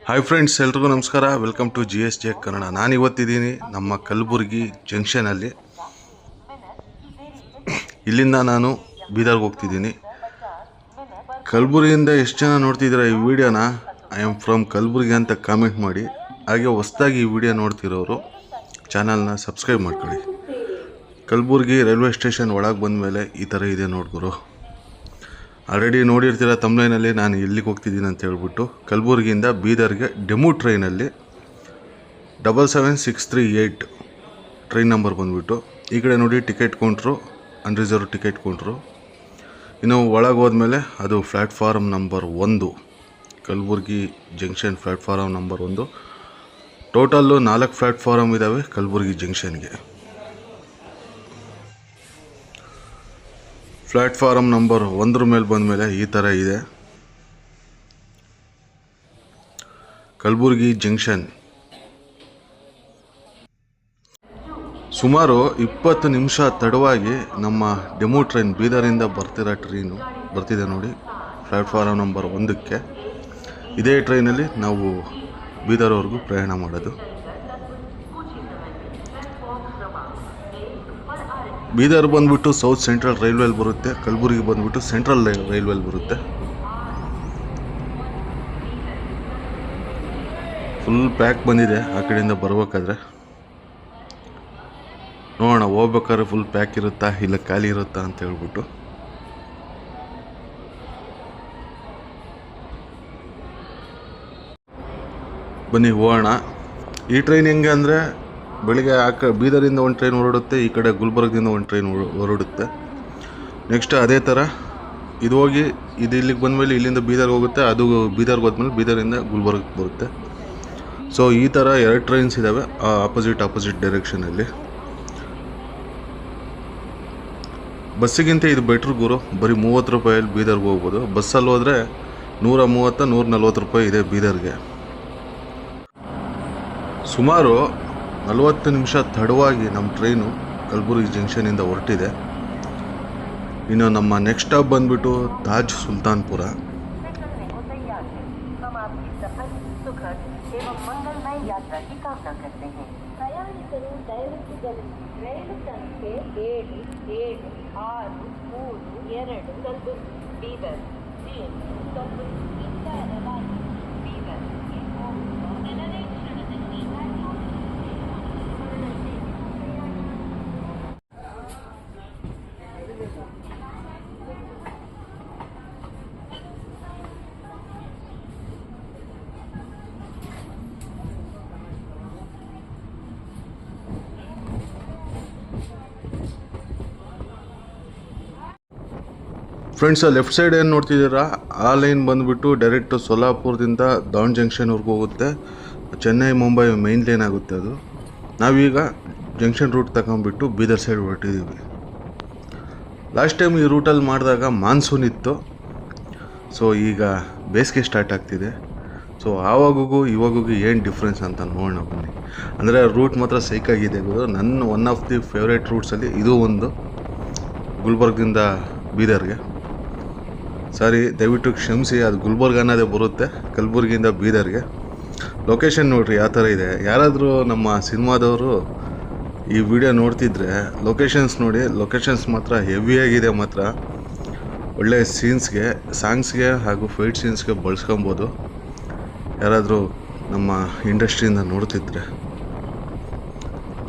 Hi friends, ಎಲ್ರಿಗೂ ನಮಸ್ಕಾರ. Welcome to GSJ Kannada. ನಾನು ಇವತ್ತಿದ್ದೀನಿ ನಮ್ಮ ಕಲಬುರಗಿ ಜಂಕ್ಷನಲ್ಲಿ. ಇಲ್ಲಿಂದ ನಾನು ಬೀದರ್ಗೆ ಹೋಗ್ತಿದ್ದೀನಿ. ಕಲಬುರಗಿಯಿಂದ ಎಷ್ಟು ಜನ ನೋಡ್ತಿದ್ದೀರಾ ಈ ವಿಡಿಯೋನ? ಐ ಆಮ್ ಫ್ರಮ್ ಕಲಬುರಗಿ ಅಂತ ಕಾಮೆಂಟ್ ಮಾಡಿ. ಹಾಗೆ ಹೊಸದಾಗಿ ಈ ವಿಡಿಯೋ ನೋಡ್ತಿರೋರು ಚಾನಲ್ನ ಸಬ್ಸ್ಕ್ರೈಬ್ ಮಾಡ್ಕೊಳ್ಳಿ. ಕಲಬುರಗಿ ರೈಲ್ವೆ ಸ್ಟೇಷನ್ ಒಳಗೆ ಬಂದ ಮೇಲೆ ಈ ಥರ ಇದೆ ನೋಡ್ಗುರು. ಆಲ್ರೆಡಿ ನೋಡಿರ್ತೀರ ತಮ್ಲೈನಲ್ಲಿ ನಾನು ಎಲ್ಲಿಗೆ ಹೋಗ್ತಿದ್ದೀನಿ ಅಂತ ಹೇಳ್ಬಿಟ್ಟು. ಕಲಬುರಗಿಯಿಂದ ಬೀದರ್ಗೆ ಡೆಮೋ ಟ್ರೈನಲ್ಲಿ 77638 ಟ್ರೈನ್ ನಂಬರ್ ಬಂದುಬಿಟ್ಟು. ಈ ಕಡೆ ನೋಡಿ ticket counter, unreserved ticket counter. ಇನ್ನು ಒಳಗೆ ಹೋದ್ಮೇಲೆ ಅದು platform number 1, Kalaburagi junction platform number 1. Total 4 platform ಇದ್ದಾವೆ ಕಲಬುರಗಿ ಜಂಕ್ಷನ್ಗೆ. ಪ್ಲ್ಯಾಟ್ಫಾರಮ್ ನಂಬರ್ 1 ಮೇಲೆ ಬಂದಮೇಲೆ ಈ ಥರ ಇದೆ ಕಲಬುರಗಿ ಜಂಕ್ಷನ್. ಸುಮಾರು 20 ನಿಮಿಷ ತಡವಾಗಿ ನಮ್ಮ ಡೆಮೋ ಟ್ರೈನ್ ಬೀದರಿಂದ ಬರ್ತಿದೆ ನೋಡಿ ಪ್ಲ್ಯಾಟ್ಫಾರಮ್ ನಂಬರ್ 1ಕ್ಕೆ. ಇದೇ ಟ್ರೈನಲ್ಲಿ ನಾವು ಬೀದರ್ವರೆಗೂ ಪ್ರಯಾಣ ಮಾಡೋದು. ಬೀದರ್ ಬಂದುಬಿಟ್ಟು ಸೌತ್ ಸೆಂಟ್ರಲ್ ರೈಲ್ವೆಲ್ಲಿ ಬರುತ್ತೆ, ಕಲಬುರಗಿ ಬಂದುಬಿಟ್ಟು ಸೆಂಟ್ರಲ್ ರೈಲ್ವೆಲ್ಲಿ ಬರುತ್ತೆ. ಫುಲ್ ಪ್ಯಾಕ್ ಬಂದಿದೆ. ಆ ಕಡೆಯಿಂದ ಬರಬೇಕಾದ್ರೆ ನೋಡೋಣ, ಹೋಗ್ಬೇಕಾದ್ರೆ ಫುಲ್ ಪ್ಯಾಕ್ ಇರುತ್ತಾ ಇಲ್ಲ ಖಾಲಿ ಇರುತ್ತಾ ಅಂತ ಹೇಳ್ಬಿಟ್ಟು. ಬನ್ನಿ ಹೋಗೋಣ. ಈ ಟ್ರೈನ್ ಹೆಂಗೆ ಅಂದರೆ, ಬೆಳಿಗ್ಗೆ ಬೀದರಿಂದ ಒಂದು ಟ್ರೈನ್ ಹೊರಡುತ್ತೆ, ಈ ಕಡೆ ಗುಲ್ಬರ್ಗದಿಂದ ಒಂದು ಟ್ರೈನ್ ಹೊರಡುತ್ತೆ. ನೆಕ್ಸ್ಟ್ ಅದೇ ಥರ ಇದು ಹೋಗಿ ಇದು ಇಲ್ಲಿಗೆ ಬಂದಮೇಲೆ ಇಲ್ಲಿಂದ ಬೀದರ್ಗೆ ಹೋಗುತ್ತೆ, ಅದು ಬೀದರ್ಗೆ ಹೋದ್ಮೇಲೆ ಬೀದರಿಂದ ಗುಲ್ಬರ್ಗಕ್ಕೆ ಬರುತ್ತೆ. ಸೊ ಈ ಥರ 2 ಟ್ರೈನ್ಸ್ ಇದ್ದಾವೆ ಆಪೋಸಿಟ್ ಡೈರೆಕ್ಷನಲ್ಲಿ. ಬಸ್ಸಿಗಿಂತ ಇದು ಬೆಟ್ರ್ ಗುರು. ಬರೀ 30 ರೂಪಾಯಲ್ಲಿ ಬೀದರ್ಗೆ ಹೋಗ್ಬೋದು. ಬಸ್ಸಲ್ಲಿ ಹೋದರೆ 130 140 ರೂಪಾಯಿ ಇದೆ ಬೀದರ್ಗೆ. ಸುಮಾರು 40 ನಿಮಿಷ ತಡವಾಗಿ ನಮ್ಮ ಟ್ರೈನು ಕಲಬುರಗಿ ಜಂಕ್ಷನಿಂದ ಹೊರಟಿದೆ. ಇನ್ನು ನಮ್ಮ ನೆಕ್ಸ್ಟ್ ಸ್ಟಾಪ್ ಬಂದುಬಿಟ್ಟು Taj Sultanpur. Friends, left side ಏನು ನೋಡ್ತಿದ್ದೀರಾ, ಆ ಲೈನ್ ಬಂದುಬಿಟ್ಟು ಡೈರೆಕ್ಟು ಸೋಲಾಪುರದಿಂದ ದಾವಣ್ ಜಂಕ್ಷನ್ವರೆಗೂ ಹೋಗುತ್ತೆ. ಚೆನ್ನೈ ಮುಂಬೈ ಮೈನ್ ಲೈನ್ ಆಗುತ್ತೆ ಅದು. ನಾವೀಗ ಜಂಕ್ಷನ್ ರೂಟ್ ತಗೊಂಡ್ಬಿಟ್ಟು ಬೀದರ್ ಸೈಡ್ ಹೊರಟಿದ್ದೀವಿ. ಲಾಸ್ಟ್ ಟೈಮ್ ಈ ರೂಟಲ್ಲಿ ಮಾಡಿದಾಗ ಮಾನ್ಸೂನ್ ಇತ್ತು. ಸೊ ಈಗ ಬೇಸಿಗೆ ಸ್ಟಾರ್ಟ್ ಆಗ್ತಿದೆ. ಸೊ ಆವಾಗೂ ಇವಾಗೂ ಏನು ಡಿಫ್ರೆನ್ಸ್ ಅಂತ ನೋಡೋಣ ಬನ್ನಿ. ಅಂದರೆ ರೂಟ್ ಮಾತ್ರ ಸೈಕಾಗಿದೆ. ನನ್ನ ಒನ್ ಆಫ್ ದಿ ಫೇವ್ರೇಟ್ ರೂಟ್ಸಲ್ಲಿ ಇದು ಒಂದು, ಗುಲ್ಬರ್ಗದಿಂದ ಬೀದರ್ಗೆ. ಸಾರಿ, ದಯವಿಟ್ಟು ಕ್ಷಮಿಸಿ, ಅದು ಗುಲ್ಬರ್ಗ ಅನ್ನೋದೇ ಬರುತ್ತೆ, ಕಲಬುರಗಿಯಿಂದ ಬೀದರ್ಗೆ. ಲೊಕೇಶನ್ ನೋಡಿರಿ ಯಾವ ಥರ ಇದೆ. ಯಾರಾದರೂ ನಮ್ಮ ಸಿನಿಮಾದವರು ಈ ವಿಡಿಯೋ ನೋಡ್ತಿದ್ರೆ ಲೊಕೇಶನ್ಸ್ ನೋಡಿ. ಲೊಕೇಶನ್ಸ್ ಮಾತ್ರ ಹೆವಿಯಾಗಿದೆ ಮಾತ್ರ. ಒಳ್ಳೆ ಸೀನ್ಸ್ಗೆ, ಸಾಂಗ್ಸ್ಗೆ ಹಾಗೂ ಫೈಟ್ ಸೀನ್ಸ್ಗೆ ಬಳಸ್ಕೊಬೋದು. ಯಾರಾದರೂ ನಮ್ಮ ಇಂಡಸ್ಟ್ರಿಯಿಂದ ನೋಡ್ತಿದ್ರೆ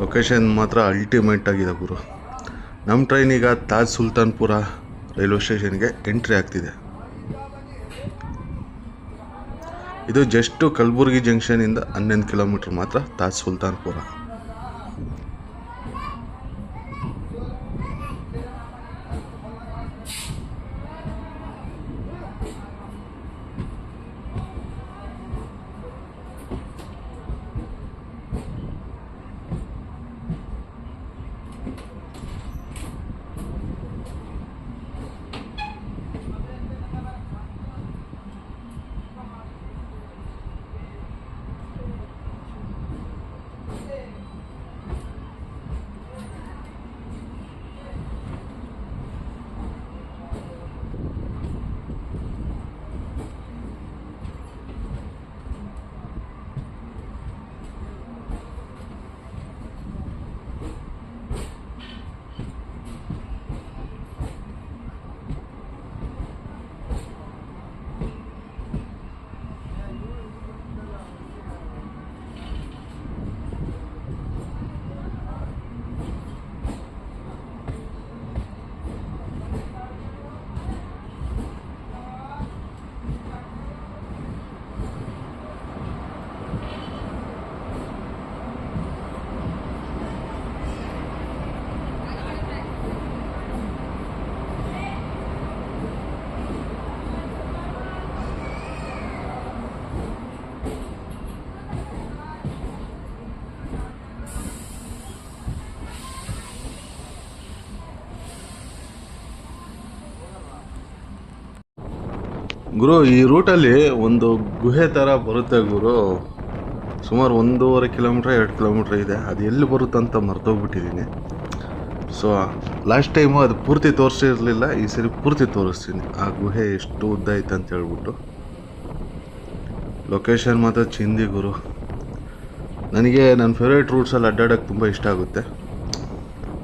ಲೊಕೇಶನ್ ಮಾತ್ರ ಅಲ್ಟಿಮೇಟ್ ಆಗಿದೆ ಗುರು. ನಮ್ಮ ಟ್ರೈನ್ ಈಗ ತಾಜ್ ಸುಲ್ತಾನ್ಪುರ ರೈಲ್ವೆ ಸ್ಟೇಷನ್ಗೆ ಎಂಟ್ರಿ ಆಗ್ತಿದೆ. ಇದು ಜಸ್ಟು ಕಲಬುರಗಿ ಜಂಕ್ಷನಿಂದ 11 ಕಿಲೋಮೀಟ್ರ್ ಮಾತ್ರ ತಾಜ್ ಸುಲ್ತಾನ್ಪುರ. ಗುರು ಈ ರೂಟಲ್ಲಿ ಒಂದು ಗುಹೆ ಥರ ಬರುತ್ತೆ ಗುರು. ಸುಮಾರು 1.5 ಕಿಲೋಮೀಟ್ರ್ 2 ಕಿಲೋಮೀಟ್ರ್ ಇದೆ. ಅದು ಎಲ್ಲಿ ಬರುತ್ತಂತ ಮರ್ತೋಗ್ಬಿಟ್ಟಿದ್ದೀನಿ. ಸೊ ಲಾಸ್ಟ್ ಟೈಮು ಅದು ಪೂರ್ತಿ ತೋರಿಸಿರಲಿಲ್ಲ, ಈ ಸರಿ ಪೂರ್ತಿ ತೋರಿಸ್ತೀನಿ ಆ ಗುಹೆ ಎಷ್ಟು ಉದ್ದ ಐತೆ ಅಂತ ಹೇಳ್ಬಿಟ್ಟು. ಲೊಕೇಶನ್ ಮಾತ್ರ ಚಿಂದಿ ಗುರು. ನನಗೆ ನನ್ನ ಫೇವ್ರೇಟ್ ರೂಟ್ಸಲ್ಲಿ ಅಡ್ಡಾಡೋಕ್ಕೆ ತುಂಬ ಇಷ್ಟ ಆಗುತ್ತೆ.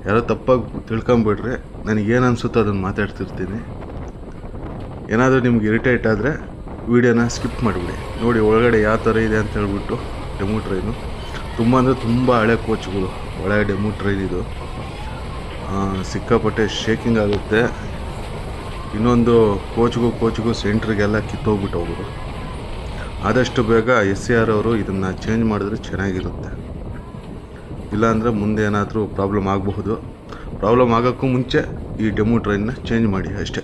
ಯಾರೋ ತಪ್ಪಾಗಿ ತಿಳ್ಕೊಂಬಿಡ್ರಿ, ನನಗೇನು ಅನಿಸುತ್ತೋ ಅದನ್ನು ಮಾತಾಡ್ತಿರ್ತೀನಿ. ಏನಾದರೂ ನಿಮ್ಗೆ ಇರಿಟೇಟ್ ಆದರೆ ವೀಡಿಯೋನ ಸ್ಕಿಪ್ ಮಾಡಿಬಿಡಿ. ನೋಡಿ ಒಳಗಡೆ ಯಾವ ಥರ ಇದೆ ಅಂತ ಹೇಳ್ಬಿಟ್ಟು. ಡೆಮೋ ಟ್ರೈನು ತುಂಬ ಅಂದರೆ ತುಂಬ ಹಳೆ ಕೋಚ್ಗಳು, ಒಳ್ಳೆ ಡೆಮೋ ಟ್ರೈನ್ ಇದು. ಸಿಕ್ಕಾಪಟ್ಟೆ ಶೇಕಿಂಗ್ ಆಗುತ್ತೆ. ಇನ್ನೊಂದು ಕೋಚ್ಗೂ ಸೆಂಟ್ರಿಗೆಲ್ಲ ಕಿತ್ತೋಗ್ಬಿಟ್ಟು ಹೋಗೋದು. ಆದಷ್ಟು ಬೇಗ SCR ಅವರು ಇದನ್ನು ಚೇಂಜ್ ಮಾಡಿದ್ರೆ ಚೆನ್ನಾಗಿರುತ್ತೆ. ಇಲ್ಲಾಂದರೆ ಮುಂದೆ ಏನಾದರೂ ಪ್ರಾಬ್ಲಮ್ ಆಗಬಹುದು. ಪ್ರಾಬ್ಲಮ್ ಆಗೋಕ್ಕೂ ಮುಂಚೆ ಈ ಡೆಮೋ ಟ್ರೈನ್ನ ಚೇಂಜ್ ಮಾಡಿ ಅಷ್ಟೇ.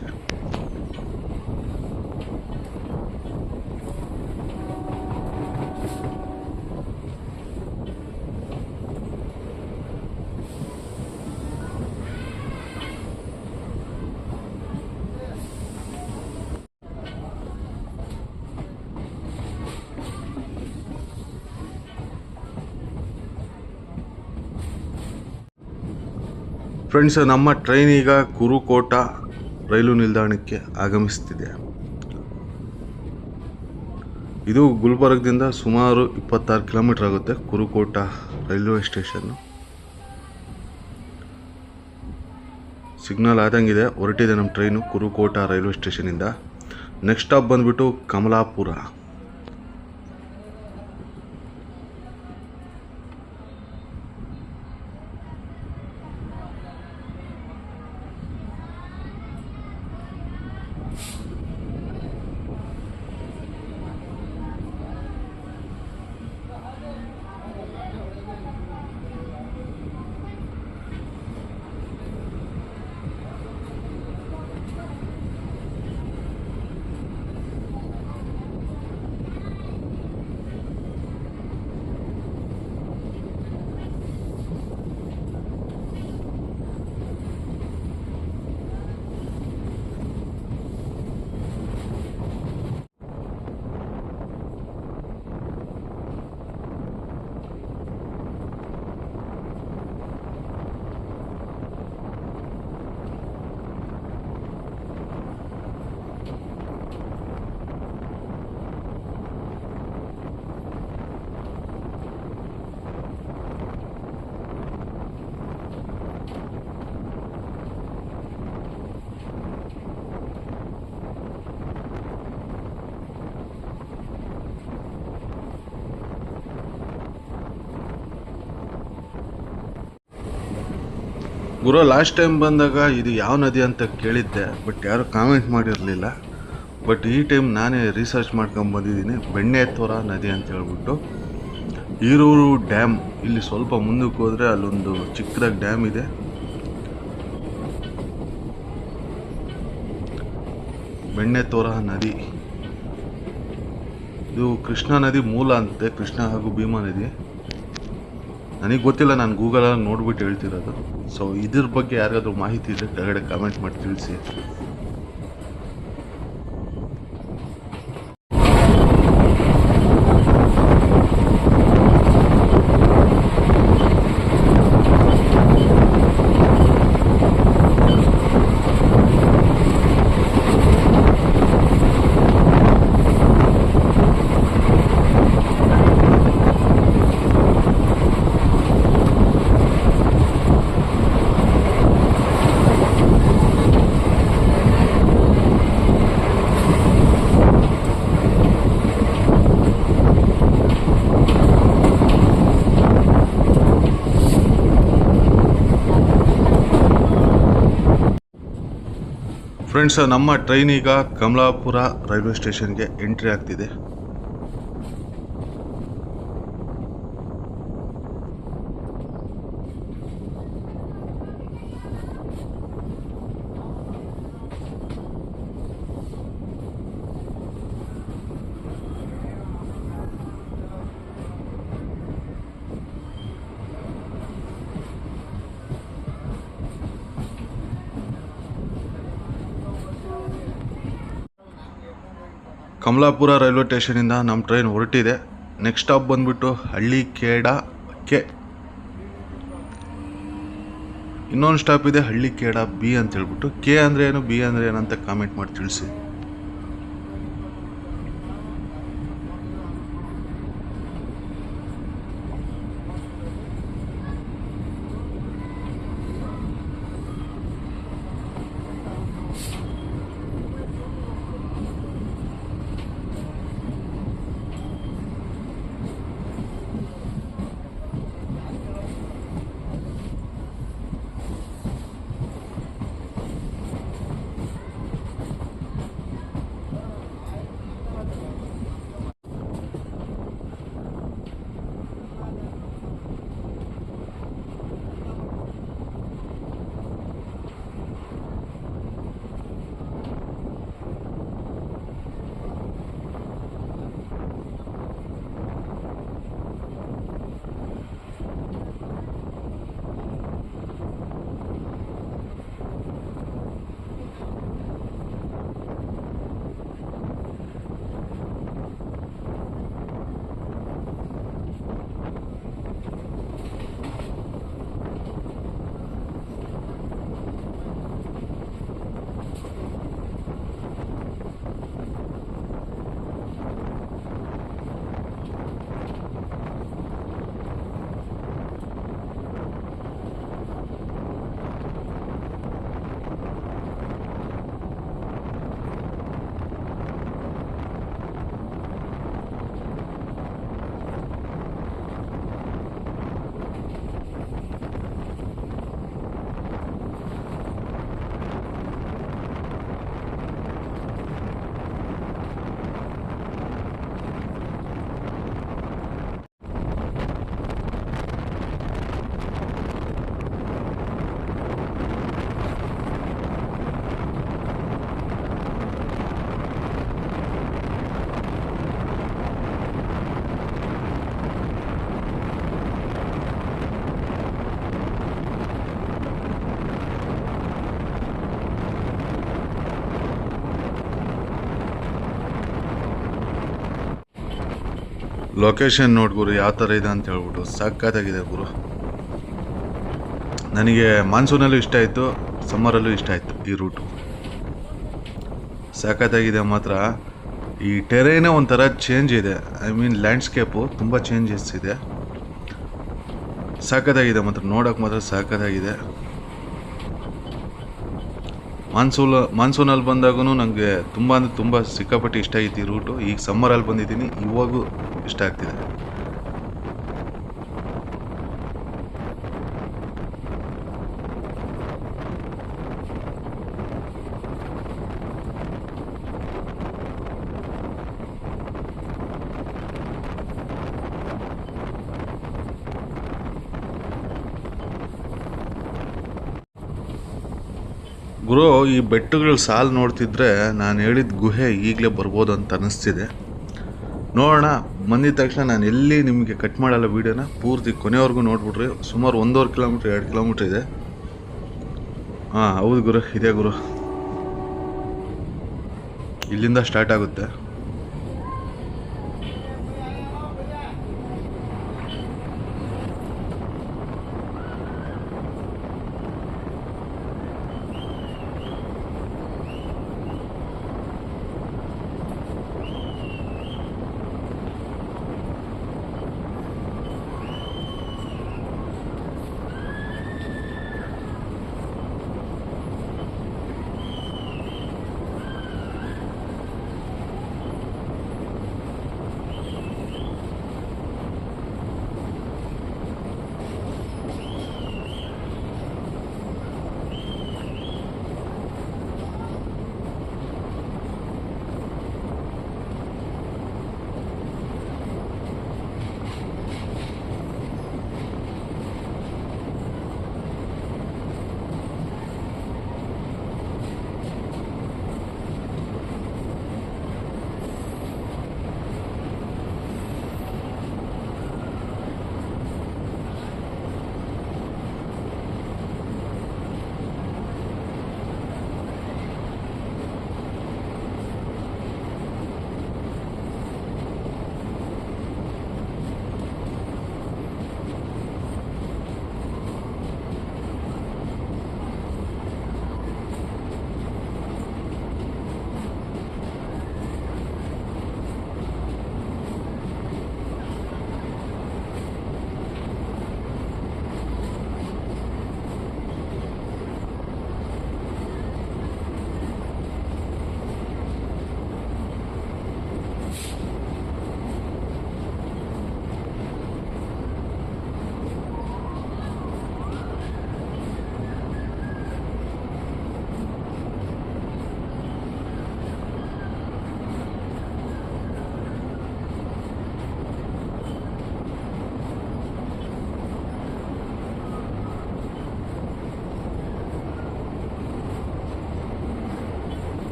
ಫ್ರೆಂಡ್ಸ್, ನಮ್ಮ ಟ್ರೈನ್ ಈಗ ಕುರುಕೋಟ ರೈಲು ನಿಲ್ದಾಣಕ್ಕೆ ಆಗಮಿಸ್ತಿದೆ. ಇದು ಗುಲ್ಬರ್ಗದಿಂದ ಸುಮಾರು 26 ಕಿಲೋಮೀಟರ್ ಆಗುತ್ತೆ ಕುರುಕೋಟ ರೈಲ್ವೆ ಸ್ಟೇಷನ್ನು. ಸಿಗ್ನಲ್ ಆದಂಗಿದೆ, ಹೊರಟಿದೆ ನಮ್ಮ ಟ್ರೈನು ಕುರುಕೋಟ ರೈಲ್ವೆ ಸ್ಟೇಷನಿಂದ. ನೆಕ್ಸ್ಟ್ ಸ್ಟಾಪ್ ಬಂದುಬಿಟ್ಟು ಕಮಲಾಪುರ. ಗುರು, ಲಾಸ್ಟ್ ಟೈಮ್ ಬಂದಾಗ ಇದು ಯಾವ ನದಿ ಅಂತ ಕೇಳಿದ್ದೆ, ಬಟ್ ಯಾರು ಕಾಮೆಂಟ್ ಮಾಡಿರಲಿಲ್ಲ. ಬಟ್ ಈ ಟೈಮ್ ನಾನೇ ರಿಸರ್ಚ್ ಮಾಡ್ಕೊಂಬಂದಿದ್ದೀನಿ. ಬೆಣ್ಣೆತೊರ ನದಿ ಅಂತ ಹೇಳ್ಬಿಟ್ಟು. ಈರೂರು ಡ್ಯಾಮ್, ಇಲ್ಲಿ ಸ್ವಲ್ಪ ಮುಂದಕ್ಕೆ ಹೋದರೆ ಅಲ್ಲೊಂದು ಚಿಕ್ಕದಾಗಿ ಡ್ಯಾಮ್ ಇದೆ. ಬೆಣ್ಣೆತೊರ ನದಿ ಇದು ಕೃಷ್ಣಾ ನದಿ ಮೂಲ ಅಂತೆ, ಕೃಷ್ಣ ಹಾಗೂ ಭೀಮಾ ನದಿ. ನನಗೆ ಗೊತ್ತಿಲ್ಲ, ನಾನು ಗೂಗಲಲ್ಲಿ ನೋಡ್ಬಿಟ್ಟು ಹೇಳ್ತಿರೋದು. ಸೊ ಇದ್ರ ಬಗ್ಗೆ ಯಾರಿಗಾದ್ರೂ ಮಾಹಿತಿ ಇದ್ದರೆ ಕೆಳಗಡೆ ಕಾಮೆಂಟ್ ಮಾಡಿ ತಿಳಿಸಿ. ಫ್ರೆಂಡ್ಸ್, ನಮ್ಮ ಟ್ರೈನ್ ಈಗ ಕಮಲಾಪುರ ರೈಲ್ವೆ ಸ್ಟೇಷನ್ಗೆ ಎಂಟ್ರಿ ಆಗ್ತಿದೆ. ಕಮಲಾಪುರ ರೈಲ್ವೆ ಸ್ಟೇಷನಿಂದ ನಮ್ಮ ಟ್ರೈನ್ ಹೊರಟಿದೆ. ನೆಕ್ಸ್ಟ್ ಸ್ಟಾಪ್ ಬಂದುಬಿಟ್ಟು ಹಳ್ಳಿಕೇಡ ಕೆ. ಇನ್ನೊಂದು ಸ್ಟಾಪ್ ಇದೆ ಹಳ್ಳಿಕೇಡ ಬಿ ಅಂತ ಹೇಳ್ಬಿಟ್ಟು. ಕೆ ಅಂದರೆ ಏನು, ಬಿ ಅಂದರೆ ಏನಂತ ಕಾಮೆಂಟ್ ಮಾಡಿ ತಿಳಿಸಿ. ಲೊಕೇಶನ್ ನೋಡಿ ಗುರು ಯಾವ ಥರ ಇದೆ ಅಂತ ಹೇಳ್ಬಿಟ್ಟು ಸಖತ್ತಾಗಿದೆ ಗುರು. ನನಗೆ ಮಾನ್ಸೂನಲ್ಲೂ ಇಷ್ಟ ಆಯಿತು, ಸಮ್ಮರಲ್ಲೂ ಇಷ್ಟ ಆಯಿತು ಈ ರೂಟು. ಸಖತ್ತಾಗಿದೆ ಮಾತ್ರ. ಈ ಟೆರೇನೇ ಒಂಥರ ಚೇಂಜ್ ಇದೆ, ಐ ಮೀನ್ ಲ್ಯಾಂಡ್ಸ್ಕೇಪು ತುಂಬ ಚೇಂಜಸ್ ಇದೆ. ಸಖತ್ತಾಗಿದೆ ಮಾತ್ರ, ನೋಡೋಕೆ ಮಾತ್ರ ಸಖತ್ತಾಗಿದೆ. ಮಾನ್ಸೂನಲ್ಲಿ ಬಂದಾಗೂ ನನಗೆ ತುಂಬ ಅಂದರೆ ತುಂಬ ಸಿಕ್ಕಾಪಟ್ಟೆ ಇಷ್ಟ ಆಯಿತು ಈ ರೂಟು. ಈಗ ಸಮ್ಮರಲ್ಲಿ ಬಂದಿದ್ದೀನಿ, ಇವಾಗೂ ಇಷ್ಟ ಆಗ್ತಿದೆ. ಗುರು, ಈ ಬೆಟ್ಟಗಳ ಸಾಲು ನೋಡ್ತಿದ್ರೆ ನಾನು ಹೇಳಿದ ಗುಹೆ ಈಗಲೇ ಬರ್ಬೋದು ಅಂತ ಅನ್ನಿಸ್ತಿದೆ. ನೋಡೋಣ, ಬಂದಿದ ತಕ್ಷಣ ನಾನು ಎಲ್ಲಿ ನಿಮಗೆ ಕಟ್ ಮಾಡಲ್ಲ ವೀಡಿಯೋನ, ಪೂರ್ತಿ ಕೊನೆವರೆಗೂ ನೋಡ್ಬಿಟ್ರಿ. ಸುಮಾರು 1.5 ಕಿಲೋಮೀಟ್ರ್ 2 ಕಿಲೋಮೀಟ್ರ್ ಇದೆ. ಹಾಂ ಹೌದು ಗುರು, ಇದೆ ಗುರು. ಇಲ್ಲಿಂದ ಸ್ಟಾರ್ಟ್ ಆಗುತ್ತೆ.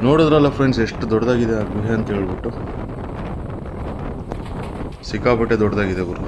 ನೋಡಿದ್ರಲ್ಲ ಫ್ರೆಂಡ್ಸ್ ಎಷ್ಟು ದೊಡ್ಡದಾಗಿದೆ ಆ ಗುಹೆ ಅಂತ ಹೇಳ್ಬಿಟ್ಟು. ಸಿಕ್ಕಾಪಟ್ಟೆ ದೊಡ್ಡದಾಗಿದೆ ಗುರು.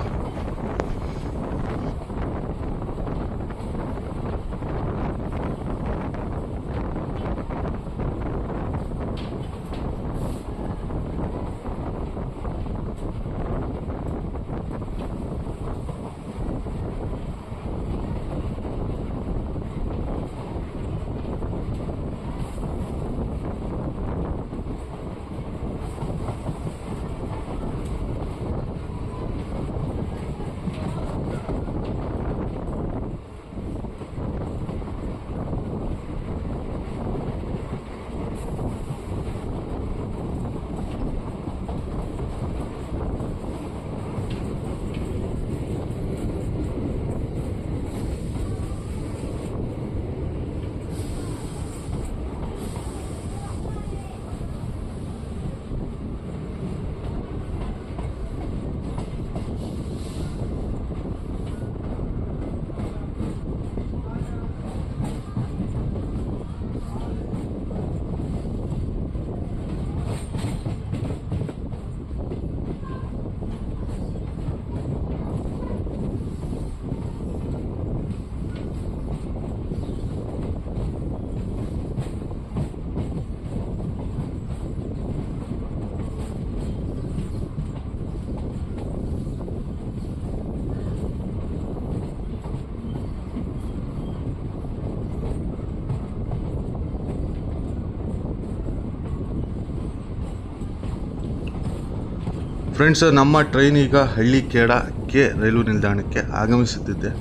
ಫ್ರೆಂಡ್ಸ್, ನಮ್ಮ ಟ್ರೈನ್ ಈಗ ಹಳ್ಳಿಕೇಡ ಕೆ ರೈಲ್ವೆ ನಿಲ್ದಾಣಕ್ಕೆ ಆಗಮಿಸುತ್ತಿದೆ.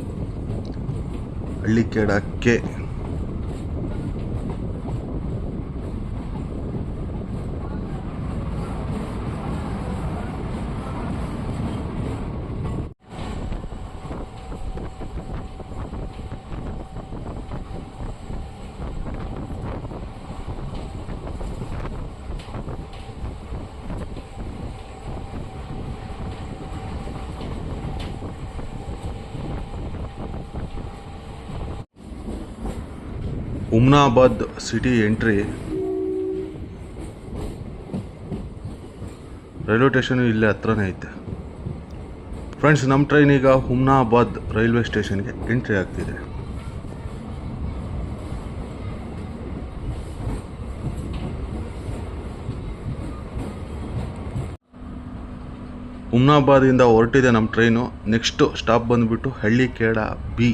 Hallikhed K. Humnabad city entry. Railway station ಇಲ್ಲೇ ಹತ್ರನೇ ಐತೆ. ಫ್ರೆಂಡ್ಸ್, ನಮ್ಮ ಟ್ರೈನ್ ಈಗ ಹುಮ್ನಾಬಾದ್ ರೈಲ್ವೆ ಸ್ಟೇಷನ್ಗೆ ಎಂಟ್ರಿ ಆಗ್ತಿದೆ. ಹುಮ್ನಾಬಾದಿಂದ ಹೊರಟಿದೆ ನಮ್ಮ ಟ್ರೈನು. ನೆಕ್ಸ್ಟ್ ಸ್ಟಾಪ್ ಬಂದುಬಿಟ್ಟು ಹಳ್ಳಿಕೇಡ ಬಿ.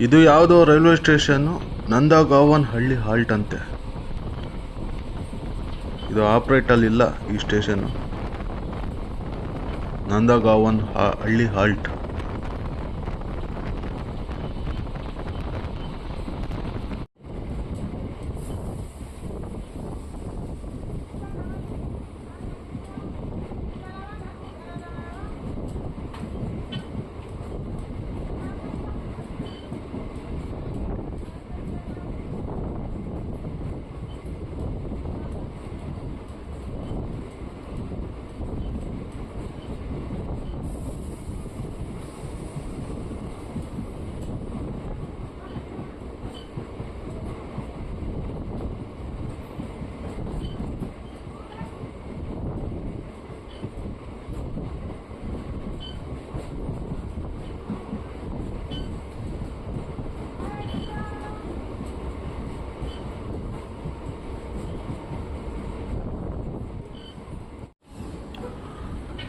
ಇದು ಯಾವುದೋ ರೈಲ್ವೆ ಸ್ಟೇಷನ್ನು, ನಂದಗಾವನ್ ಹಳ್ಳಿ ಹಾಲ್ಟ್ ಅಂತೆ. ಇದು ಆಪ್ರೇಟಲ್ಲಿಲ್ಲ ಈ ಸ್ಟೇಷನ್ನು. ನಂದಗಾವನ್ ಹಳ್ಳಿ ಹಾಲ್ಟ್.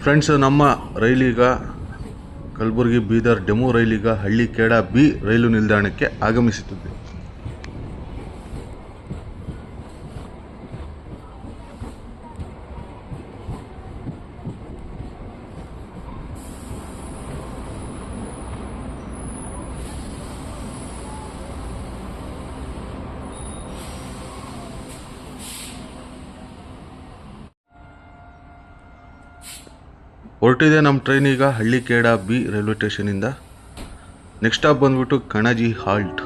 ಫ್ರೆಂಡ್ಸ್, ನಮ್ಮ ರೈಲೀಗ ಕಲಬುರಗಿ ಬೀದರ್ ಡೆಮು ರೈಲೀಗ ಹಳ್ಳಿಕೇಡ ಬಿ ರೈಲು ನಿಲ್ದಾಣಕ್ಕೆ ಆಗಮಿಸುತ್ತದೆ. ಹೊರಟಿದೆ ನಮ್ಮ ಟ್ರೈನ್ ಈಗ ಹಳ್ಳಿಕೇಡ ಬಿ ರೈಲ್ವೆ ಸ್ಟೇಷನಿಂದ. ನೆಕ್ಸ್ಟ್ ಸ್ಟಾಪ್ ಬಂದ್ಬಿಟ್ಟು ಕಣಜಿ ಹಾಲ್ಟ್.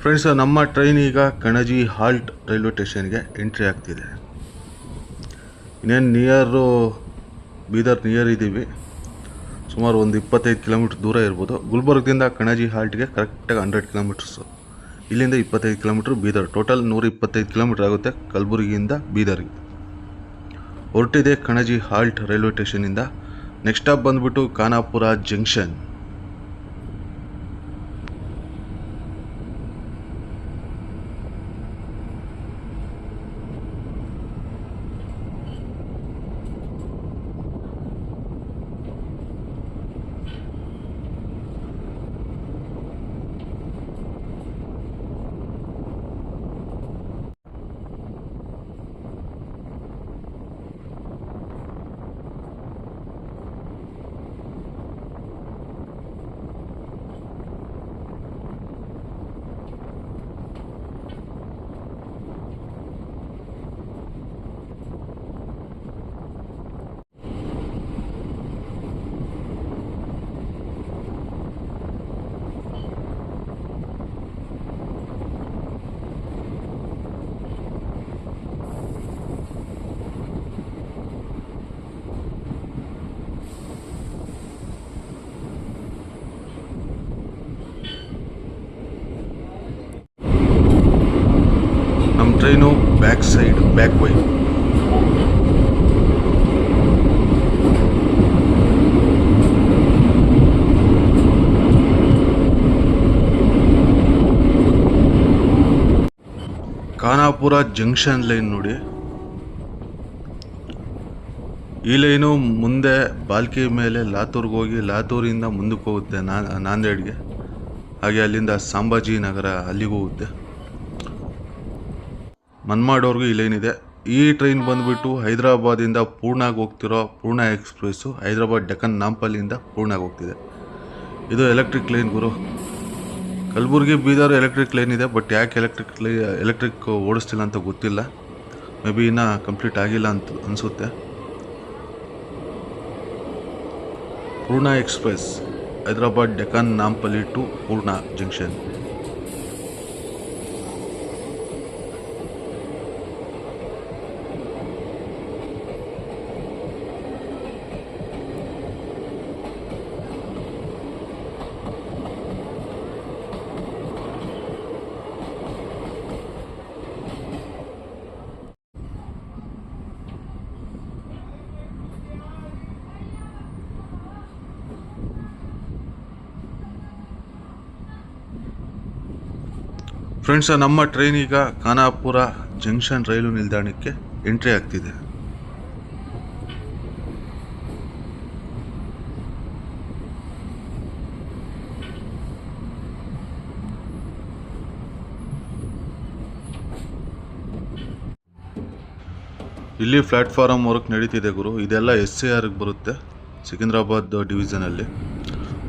ಫ್ರೆಂಡ್ಸ್, ನಮ್ಮ ಟ್ರೈನ್ ಈಗ ಕಣಜಿ ಹಾಲ್ಟ್ ರೈಲ್ವೆ ಸ್ಟೇಷನ್ಗೆ ಎಂಟ್ರಿ ಆಗ್ತಿದೆ. ಇನ್ನೇನು ಬೀದರ್ ನಿಯರ್ ಇದ್ದೀವಿ. ಸುಮಾರು ಒಂದು 25 ಕಿಲೋಮೀಟ್ರ್ ದೂರ ಇರ್ಬೋದು. ಗುಲ್ಬರ್ಗದಿಂದ ಕಣಜಿ ಹಾಲ್ಟ್ಗೆ ಕರೆಕ್ಟಾಗಿ 100 ಕಿಲೋಮೀಟರ್ಸು. ಇಲ್ಲಿಂದ 25 ಕಿಲೋಮೀಟ್ರ್ ಬೀದರ್. ಟೋಟಲ್ 125 ಕಿಲೋಮೀಟ್ರ್ ಆಗುತ್ತೆ ಕಲಬುರಗಿಯಿಂದ ಬೀದರ್ಗೆ. ಹೊರಟಿದೆ ಕಣಜಿ ಹಾಲ್ಟ್ ರೈಲ್ವೆ ಸ್ಟೇಷನಿಂದ. ನೆಕ್ಸ್ಟ್ ಸ್ಟಾಪ್ ಬಂದ್ಬಿಟ್ಟು Khanapur junction. Train back Y. Khanapur junction line ನೋಡಿ. ಈ ಲೈನು ಮುಂದೆ ಬಾಲ್ಕಿ ಮೇಲೆ ಲಾತೂರ್ಗೆ ಹೋಗಿ ಲಾತೂರಿಂದ ಮುಂದಕ್ಕೆ ಹೋಗುತ್ತೆ ನಾಂದೇಡ್ಗೆ. ಹಾಗೆ ಅಲ್ಲಿಂದ ಸಂಭಾಜಿನಗರ ಅಲ್ಲಿಗೂ ಹೋಗುತ್ತೆ. ಮನ್ಮಾಡೋರ್ಗೂ ಈ ಲೈನ್ ಇದೆ. ಈ ಟ್ರೈನ್ ಬಂದುಬಿಟ್ಟು ಹೈದರಾಬಾದಿಂದ ಪೂರ್ಣಾಗೆ ಹೋಗ್ತಿರೋ ಪೂರ್ಣ ಎಕ್ಸ್ಪ್ರೆಸ್ಸು ಹೈದರಾಬಾದ್ ಡೆಕ್ಕನ್ ನಾಂಪಲ್ಲಿಂದ ಪೂರ್ಣಾಗೆ ಹೋಗ್ತಿದೆ. ಇದು ಎಲೆಕ್ಟ್ರಿಕ್ ಲೈನ್ ಗುರು. ಕಲಬುರಗಿ ಬೀದರ್ ಎಲೆಕ್ಟ್ರಿಕ್ ಲೈನ್ ಇದೆ, ಬಟ್ ಯಾಕೆ ಎಲೆಕ್ಟ್ರಿಕ್ ಓಡಿಸ್ತಿಲ್ಲ ಅಂತ ಗೊತ್ತಿಲ್ಲ. ಮೇ ಬಿ ಇನ್ನೂ ಕಂಪ್ಲೀಟ್ ಆಗಿಲ್ಲ ಅಂತ ಅನಿಸುತ್ತೆ. ಪೂರ್ಣ ಎಕ್ಸ್ಪ್ರೆಸ್ ಹೈದರಾಬಾದ್ ಡೆಕ್ಕನ್ ನಾಂಪಲ್ಲಿ ಟು ಪೂರ್ಣ ಜಂಕ್ಷನ್. ಫ್ರೆಂಡ್ಸ್, ನಮ್ಮ ಟ್ರೈನ್ ಈಗ ಖಾನಾಪುರ ಜಂಕ್ಷನ್ ರೈಲು ನಿಲ್ದಾಣಕ್ಕೆ ಎಂಟ್ರಿ ಆಗ್ತಿದೆ. ಇಲ್ಲಿ ಪ್ಲಾಟ್ಫಾರಮ್ ವರ್ಕ್ ನಡೀತಿದೆ ಗುರು. ಇದೆಲ್ಲ SCRಗೆ ಬರುತ್ತೆ, ಸಿಕಿಂದ್ರಾಬಾದ್ ಡಿವಿಷನಲ್ಲಿ.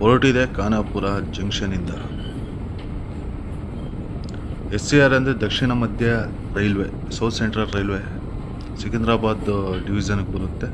ಹೊರಟಿದೆ ಖಾನಾಪುರ ಜಂಕ್ಷನಿಂದ. SCR ಅಂದರೆ ದಕ್ಷಿಣ ಮಧ್ಯ ರೈಲ್ವೆ, ಸೌತ್ ಸೆಂಟ್ರಲ್ ರೈಲ್ವೆ, ಸಿಕಿಂದ್ರಾಬಾದ್ ಡಿವಿಷನ್ಗೆ ಬರುತ್ತೆ.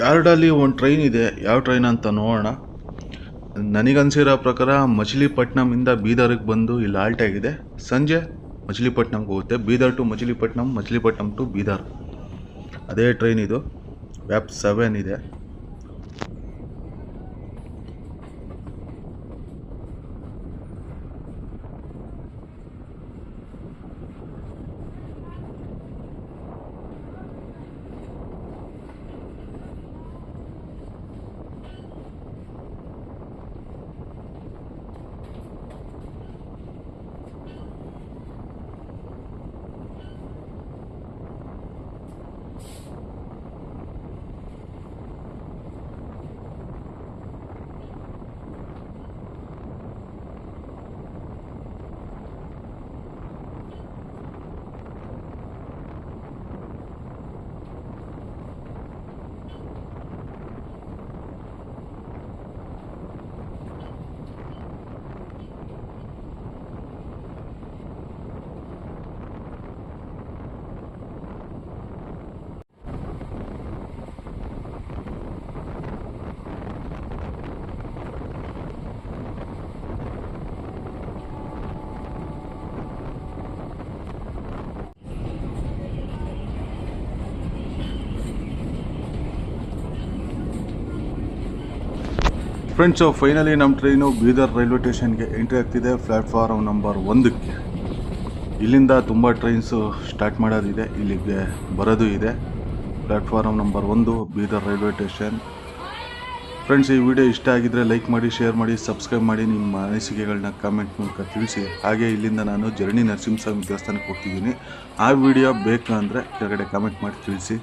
ಯಾರ್ಡಲ್ಲಿ ಒಂದು ಟ್ರೈನ್ ಇದೆ, ಯಾವ ಟ್ರೈನ್ ಅಂತ ನೋಡೋಣ. ನನಗನ್ಸಿರೋ ಪ್ರಕಾರ ಮಚಿಲಿಪಟ್ನಮಿಂದ ಬೀದರ್ಗೆ ಬಂದು ಇಲ್ಲಿ ಆಲ್ಟ್ ಆಗಿದೆ. ಸಂಜೆ ಮಚಿಲಿಪಟ್ನಮ್ಗೆ ಹೋಗುತ್ತೆ. ಬೀದರ್ ಟು ಮಚಿಲಿಪಟ್ನಮ್, ಮಚಿಲಿಪಟ್ನಮ್ ಟು ಬೀದರ್, ಅದೇ ಟ್ರೈನ್ ಇದು. ವ್ಯಾಪ್ 7 ಇದೆ. ಫ್ರೆಂಡ್ಸು, ಫೈನಲಿ ನಮ್ಮ ಟ್ರೈನು ಬೀದರ್ ರೈಲ್ವೆ ಸ್ಟೇಷನ್ಗೆ ಎಂಟ್ರಿ ಆಗ್ತಿದೆ, ಪ್ಲ್ಯಾಟ್ಫಾರ್ಮ್ ನಂಬರ್ 1ಕ್ಕೆ. ಇಲ್ಲಿಂದ ತುಂಬ ಟ್ರೈನ್ಸು ಸ್ಟಾರ್ಟ್ ಮಾಡೋದಿದೆ, ಇಲ್ಲಿಗೆ ಬರೋದು ಇದೆ. Platform number 1 Bidar railway station. Friends, ಈ ವಿಡಿಯೋ ಇಷ್ಟ ಆಗಿದ್ದರೆ ಲೈಕ್ ಮಾಡಿ, ಶೇರ್ ಮಾಡಿ, ಸಬ್ಸ್ಕ್ರೈಬ್ ಮಾಡಿ, ನಿಮ್ಮ ಅನಿಸಿಕೆಗಳನ್ನ ಕಾಮೆಂಟ್ ಮೂಲಕ ತಿಳಿಸಿ. ಹಾಗೆ ಇಲ್ಲಿಂದ ನಾನು ಜರ್ನಿ ನರಸಿಂಹಸ್ವಾಮಿ ದೇವಸ್ಥಾನಕ್ಕೆ ಹೋಗ್ತಿದ್ದೀನಿ. ಆ ವಿಡಿಯೋ ಬೇಕು ಅಂದರೆ ಕೆಳಗಡೆ ಕಾಮೆಂಟ್ ಮಾಡಿ ತಿಳಿಸಿ.